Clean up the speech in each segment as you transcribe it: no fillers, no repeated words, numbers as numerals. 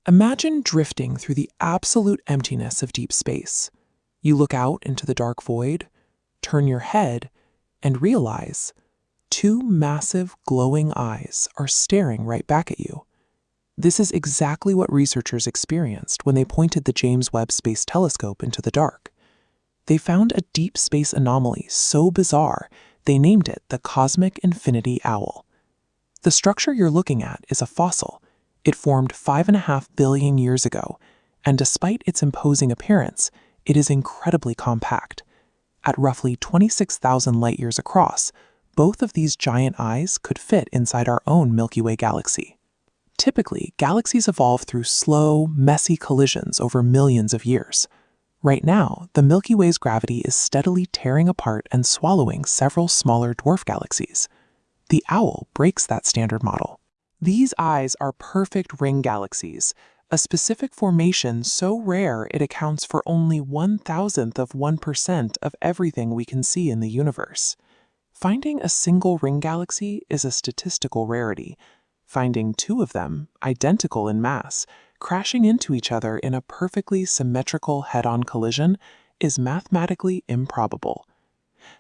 Imagine drifting through the absolute emptiness of deep space. You look out into the dark void, turn your head, and realize two massive glowing eyes are staring right back at you. This is exactly what researchers experienced when they pointed the James Webb Space Telescope into the dark. They found a deep space anomaly so bizarre, they named it the Cosmic Infinity Owl. The structure you're looking at is a fossil. It formed 5.5 billion years ago, and despite its imposing appearance, it is incredibly compact. At roughly 26,000 light-years across, both of these giant eyes could fit inside our own Milky Way galaxy. Typically, galaxies evolve through slow, messy collisions over millions of years. Right now, the Milky Way's gravity is steadily tearing apart and swallowing several smaller dwarf galaxies. The owl breaks that standard model. These eyes are perfect ring galaxies, a specific formation so rare it accounts for only 1,000% of everything we can see in the universe. Finding a single ring galaxy is a statistical rarity. Finding two of them, identical in mass, crashing into each other in a perfectly symmetrical head-on collision is mathematically improbable.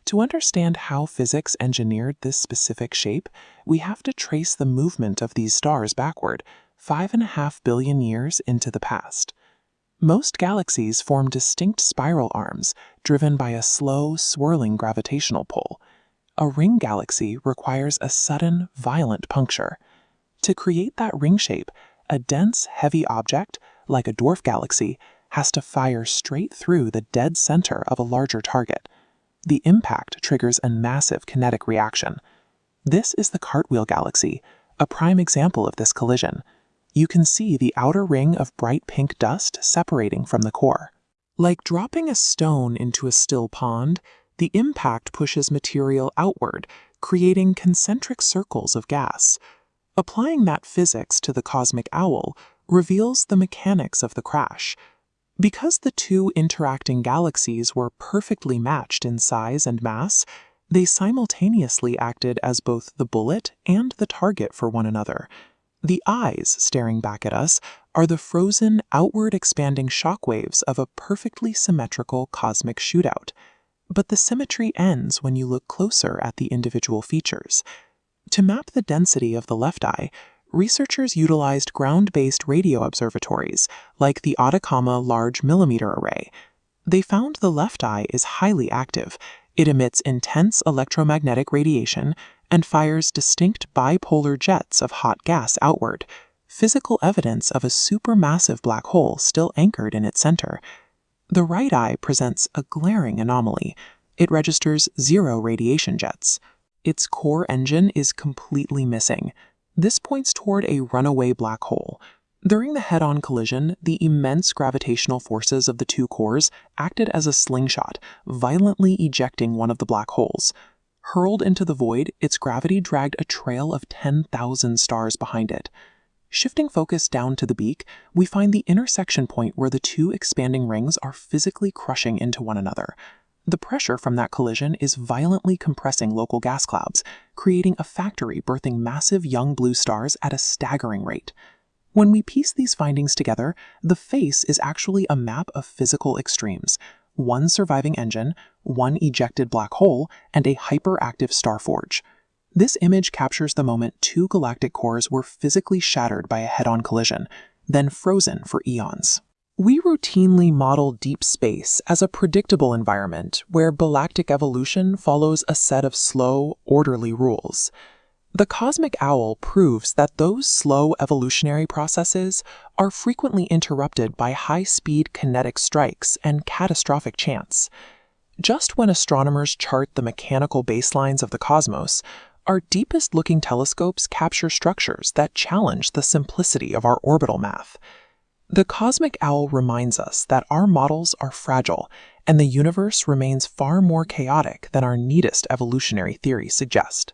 To understand how physics engineered this specific shape, we have to trace the movement of these stars backward, 5.5 billion years into the past. Most galaxies form distinct spiral arms, driven by a slow, swirling gravitational pull. A ring galaxy requires a sudden, violent puncture. To create that ring shape, a dense, heavy object, like a dwarf galaxy, has to fire straight through the dead center of a larger target. The impact triggers a massive kinetic reaction. This is the Cartwheel Galaxy, a prime example of this collision. You can see the outer ring of bright pink dust separating from the core. Like dropping a stone into a still pond, the impact pushes material outward, creating concentric circles of gas. Applying that physics to the cosmic owl reveals the mechanics of the crash. Because the two interacting galaxies were perfectly matched in size and mass, they simultaneously acted as both the bullet and the target for one another. The eyes staring back at us are the frozen, outward expanding shockwaves of a perfectly symmetrical cosmic shootout. But the symmetry ends when you look closer at the individual features. To map the density of the left eye, researchers utilized ground-based radio observatories, like the Atacama Large Millimeter Array. They found the left eye is highly active. It emits intense electromagnetic radiation and fires distinct bipolar jets of hot gas outward, physical evidence of a supermassive black hole still anchored in its center. The right eye presents a glaring anomaly. It registers 0 radiation jets. Its core engine is completely missing. This points toward a runaway black hole. During the head-on collision, the immense gravitational forces of the two cores acted as a slingshot, violently ejecting one of the black holes. Hurled into the void, its gravity dragged a trail of 10,000 stars behind it. Shifting focus down to the beak, we find the intersection point where the two expanding rings are physically crushing into one another. The pressure from that collision is violently compressing local gas clouds, creating a factory birthing massive young blue stars at a staggering rate. When we piece these findings together, the face is actually a map of physical extremes: one surviving engine, one ejected black hole, and a hyperactive star forge. This image captures the moment two galactic cores were physically shattered by a head-on collision, then frozen for eons. We routinely model deep space as a predictable environment where galactic evolution follows a set of slow, orderly rules. The cosmic owl proves that those slow evolutionary processes are frequently interrupted by high-speed kinetic strikes and catastrophic chance. Just when astronomers chart the mechanical baselines of the cosmos, our deepest-looking telescopes capture structures that challenge the simplicity of our orbital math. The cosmic owl reminds us that our models are fragile, and the universe remains far more chaotic than our neatest evolutionary theories suggest.